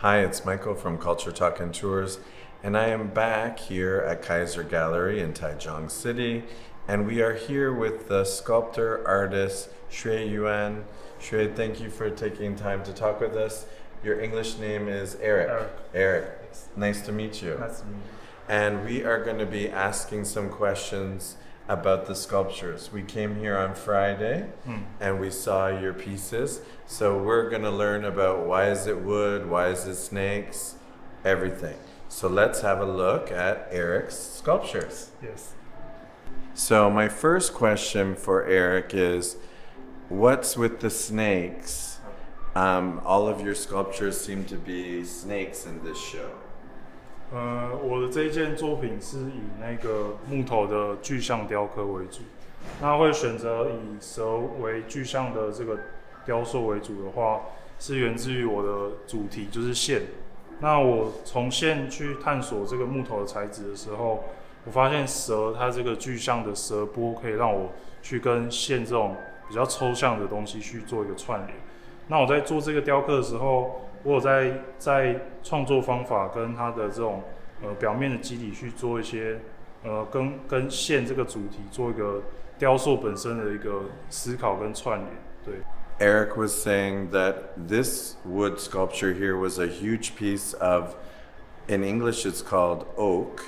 Hi, it's Michael from Culture Talk and Tours, and I am back here at Kaiser Gallery in Taichung City, and we are here with the sculptor artist Hsieh Yuan. Hsieh, thank you for taking time to talk with us. Your English name is Eric. Eric. Nice to meet you. Nice to meet you. And we are going to be asking some questions about the sculptures. We came here on Friday and we saw your pieces. So we're going to learn about why is it wood, why is it snakes, everything. So let's have a look at Eric's sculptures. Yes. So my first question for Eric is, what's with the snakes? All of your sculptures seem to be snakes in this show. 我的这一件作品是以那个木头的具象雕刻为主。那会选择以蛇为具象的这个雕塑为主的话，是源自于我的主题就是线。那我从线去探索这个木头的材质的时候，我发现蛇它这个具象的蛇波可以让我去跟线这种比较抽象的东西去做一个串联。那我在做这个雕刻的时候，我有在创作方法跟它的这种表面的肌理去做一些跟线这个主题做一个雕塑本身的一个思考跟串联。对。Eric was saying that this wood sculpture here was a huge piece of, in English it's called oak,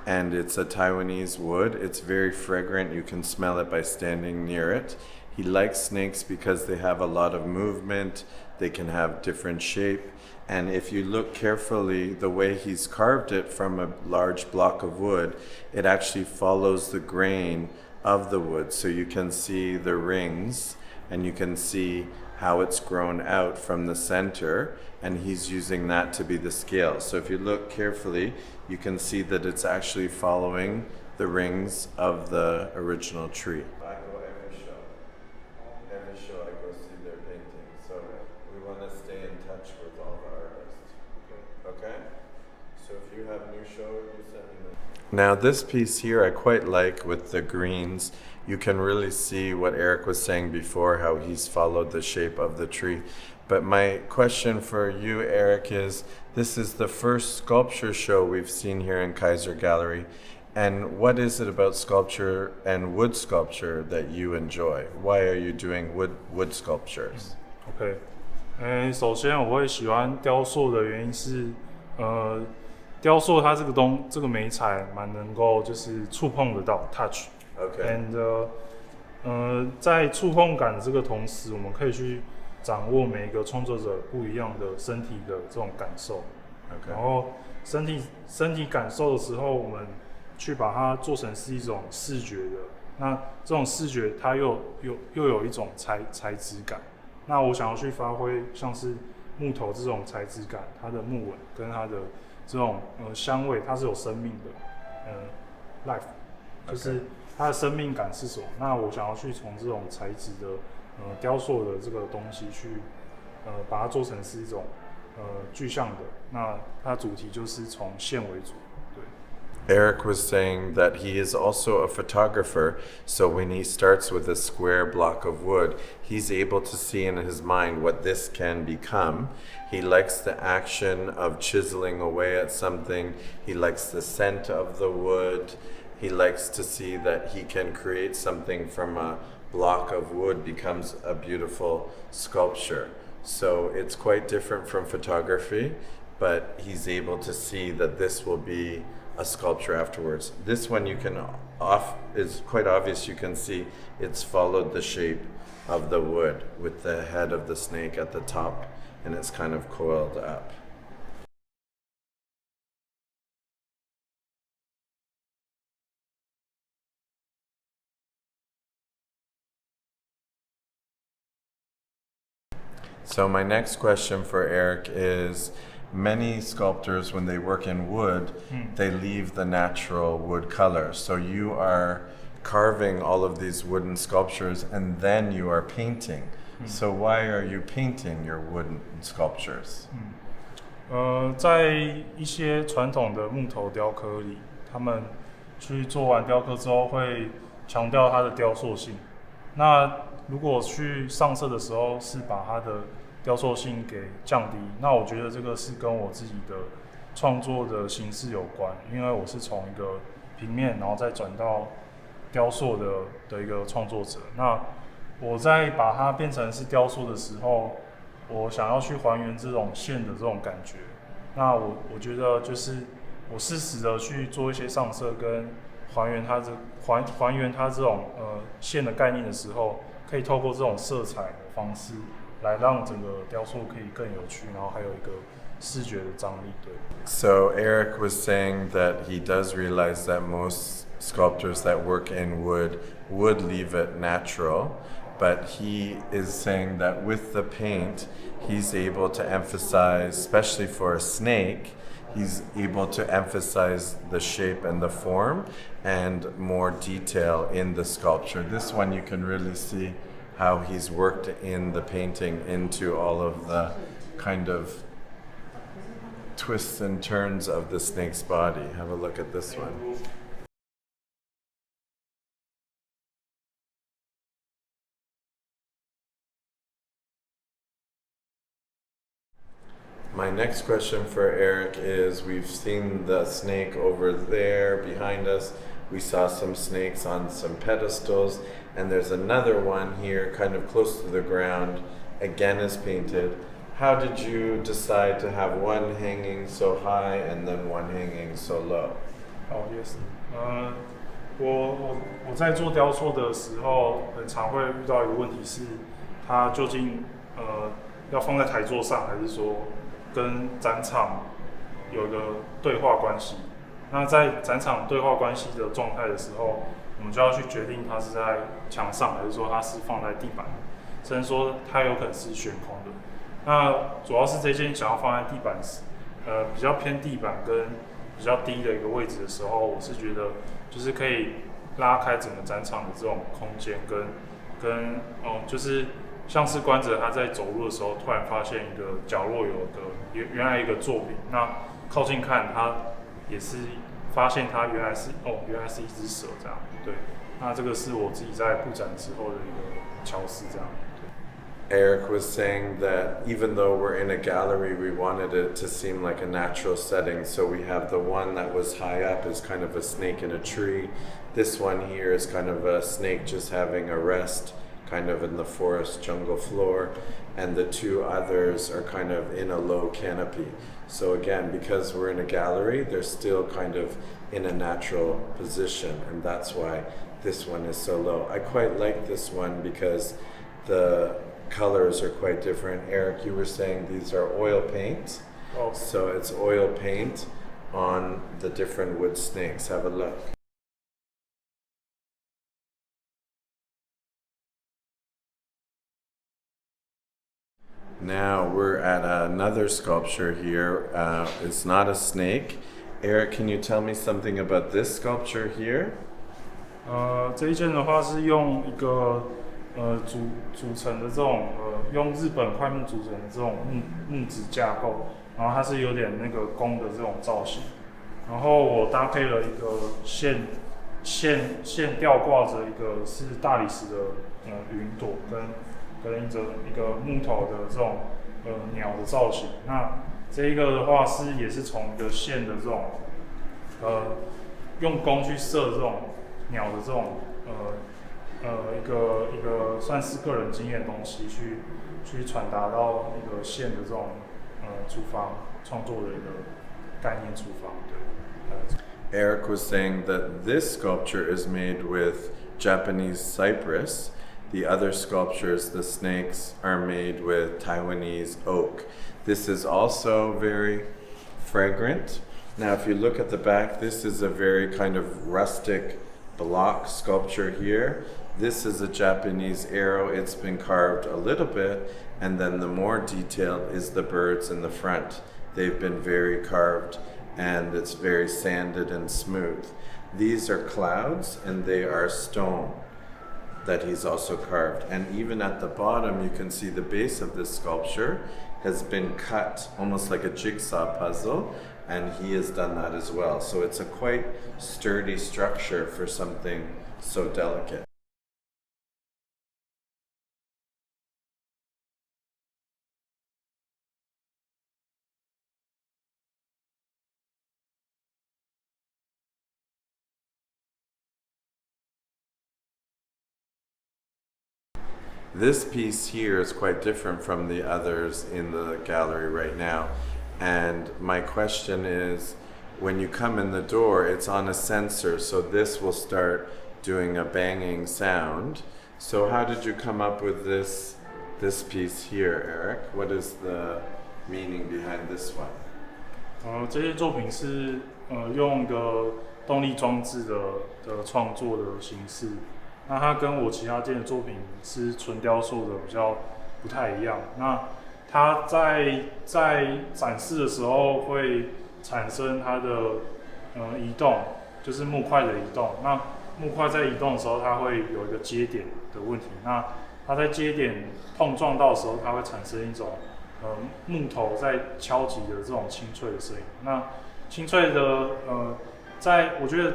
and it's a Taiwanese wood. It's very fragrant. You can smell it by standing near it. He likes snakes because they have a lot of movement, they can have different shape, and if you look carefully, the way he's carved it from a large block of wood, it actually follows the grain of the wood. So you can see the rings, and you can see how it's grown out from the center, and he's using that to be the scale. So if you look carefully, you can see that it's actually following the rings of the original tree. Every show I go see their paintings, so we want to stay in touch with all the artists. Okay? So if you have a new show, you send me. Now this piece here I quite like with the greens. You can really see what Eric was saying before, how he's followed the shape of the tree. But my question for you, Eric, is this is the first sculpture show we've seen here in Kaiser Gallery. And what is it about sculpture and wood sculpture that you enjoy? Why are you doing wood sculptures? OK， 首先我会喜欢雕塑的原因是，雕塑它这个媒材蛮能够就是触碰得到 touch。OK。And 在触碰感的这个同时，我们可以去掌握每一个创作者不一样的身体的这种感受。OK。然后身体感受的时候，我们去把它做成是一种视觉的，那这种视觉它又有一种材质感。那我想要去发挥像是木头这种材质感，它的木纹跟它的这种香味，它是有生命的，life， 就是它的生命感是什么？那我想要去从这种材质的雕塑的这个东西去把它做成是一种具象的。那它的主题就是从线为主。Eric was saying that he is also a photographer, so when he starts with a square block of wood, he's able to see in his mind what this can become. He likes the action of chiseling away at something. He likes the scent of the wood. He likes to see that he can create something from a block of wood becomes a beautiful sculpture. So it's quite different from photography, but he's able to see that this will be a sculpture afterwards. This one is quite obvious. You can see it's followed the shape of the wood with the head of the snake at the top, and it's kind of coiled up. So my next question for Eric is, many sculptors, when they work in wood, they leave the natural wood color. So you are carving all of these wooden sculptures and then you are painting. So why are you painting your wooden sculptures? 在一些传统的木头雕刻里，他们去做完雕刻之后会强调它的雕塑性。那如果去上色的时候是把它的雕塑性给降低。那我觉得这个是跟我自己的创作的形式有关，因为我是从一个平面，然后再转到雕塑的一个创作者。那我在把它变成是雕塑的时候，我想要去还原这种线的这种感觉。那我觉得就是我适时的去做一些上色跟还原它这种线的概念的时候，可以透过这种色彩的方式来让整个雕塑可以更有趣，然后还有一个视觉的张力。对。So Eric was saying that he does realize that most sculptors that work in wood would leave it natural, but he is saying that with the paint, he's able to emphasize, especially for a snake, he's able to emphasize the shape and the form and more detail in the sculpture. This one you can really see how he's worked in the painting into all of the kind of twists and turns of the snake's body. Have a look at this one. My next question for Eric is, we've seen the snake over there behind us. We saw some snakes on some pedestals, and there's another one here kind of close to the ground, again is painted. How did you decide to have one hanging so high and then one hanging so low? Oh yes. 我在做雕塑的时候，很常会遇到一个问题是，它究竟要放在台座上，还是说跟展场有一个对话关系？那在展场对话关系的状态的时候，我们就要去决定它是在墙上，还是说它是放在地板，甚至说它有可能是悬空的。那主要是这件想要放在地板比较偏地板跟比较低的一个位置的时候，我是觉得就是可以拉开整个展场的这种空间就是像是观者他在走路的时候，突然发现一个角落有个原来一个作品，那靠近看他也是发现它原来是一只蛇这样。对，那这个是我自己在布展之后的一个巧思这样。Eric was saying that even though we're in a gallery, we wanted it to seem like a natural setting. So we have the one that was high up is kind of a snake in a tree. This one here is kind of a snake just having a rest, kind of in the forest jungle floor. And the two others are kind of in a low canopy. So again, because we're in a gallery, they're still kind of in a natural position. And that's why this one is so low. I quite like this one because the colors are quite different. Eric, you were saying these are oil paint. Oh. So it's oil paint on the different wood snakes. Have a look. Now we're at another sculpture here. It's not a snake. Eric, can you tell me something about this sculpture here? 这一件的话是用一个组成的这种用日本块木组成的这种木质架构，然后它是有点那个弓的这种造型，然后我搭配了一个线吊挂着一个是大理石的云朵跟一个木头的这种鸟的造型。那这一个的话也是从一个线的这种用弓去射这种鸟的这种一个算是个人经验的东西去传达到一个线的这种创作的一个概念出发。对。Eric was saying that this sculpture is made with Japanese cypress. The other sculptures, the snakes, are made with Taiwanese oak. This is also very fragrant. Now, if you look at the back, this is a very kind of rustic block sculpture here. This is a Japanese arrow. It's been carved a little bit, and then the more detailed is the birds in the front. They've been very carved, and it's very sanded and smooth. These are clouds, and they are stone that he's also carved. And even at the bottom, you can see the base of this sculpture has been cut almost like a jigsaw puzzle, and he has done that as well. So it's a quite sturdy structure for something so delicate. This piece here is quite different from the others in the gallery right now. And my question is, when you come in the door, it's on a sensor, so this will start doing a banging sound. So how did you come up with this piece here, Eric? What is the meaning behind this one? 这些作品是用一个动力装置的创作的形式。那它跟我其他件的作品是纯雕塑的，比较不太一样。那它在展示的时候会产生它的移动，就是木块的移动。那木块在移动的时候，它会有一个接点的问题。那它在接点碰撞到的时候，它会产生一种木头在敲击的这种清脆的声音。那清脆的我觉得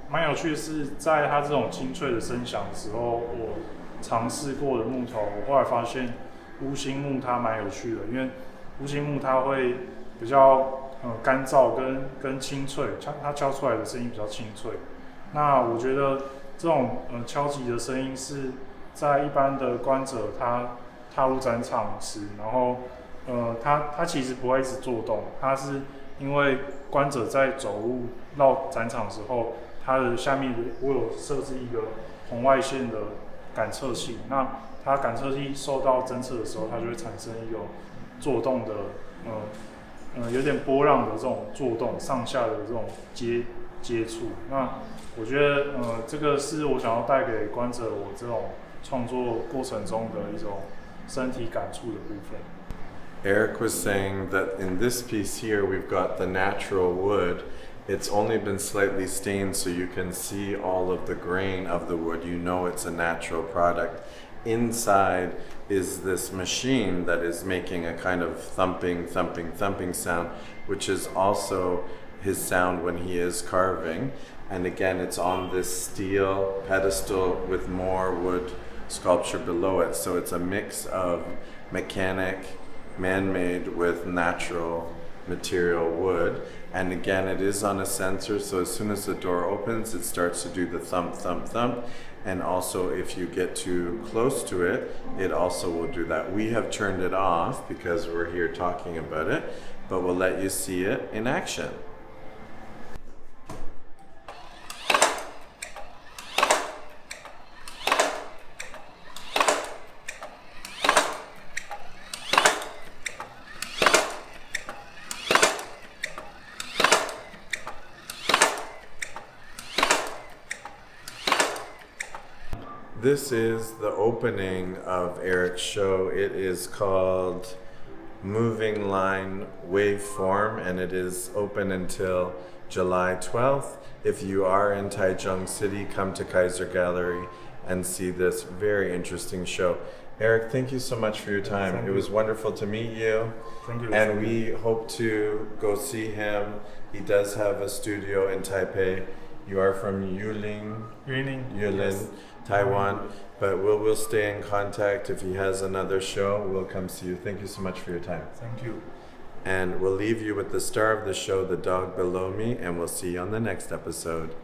蛮有趣的是，在它这种清脆的声响的时候，我尝试过的木头，我后来发现乌心木它蛮有趣的，因为乌心木它会比较干燥跟清脆，它敲出来的声音比较清脆。那我觉得这种敲击的声音是在一般的观者他踏入展场时，然后他其实不会一直做动，他是因为观者在走路绕展场的时候，它的下面我有设置一个红外线的感测器，那它感测器受到侦测的时候，它就会产生一种做动的有点波浪的这种做动，上下的这种接触。那我觉得这个是我想要带给观者我这种创作过程中的一种身体感触的部分。Eric was saying that in this piece here, we've got the natural wood. It's only been slightly stained, so you can see all of the grain of the wood. You know it's a natural product. Inside is this machine that is making a kind of thumping sound, which is also his sound when he is carving. And again, it's on this steel pedestal with more wood sculpture below it. So it's a mix of mechanic, man-made with natural material wood. And again, it is on a sensor, so as soon as the door opens, it starts to do the thump, thump, thump. And also, if you get too close to it, it also will do that. We have turned it off because we're here talking about it, but we'll let you see it in action. This is the opening of Eric's show. It is called Moving Line Waveform, and it is open until July 12th. If you are in Taichung City, come to Kaiser Gallery and see this very interesting show. Eric, thank you so much for your time. It was wonderful to meet you. Thank you. And we hope to go see him. He does have a studio in Taipei. You are from Yulin, yes. Taiwan, but we'll stay in contact. If he has another show, we'll come see you. Thank you so much for your time. Thank you. And we'll leave you with the star of the show, The Dog Below Me, and we'll see you on the next episode.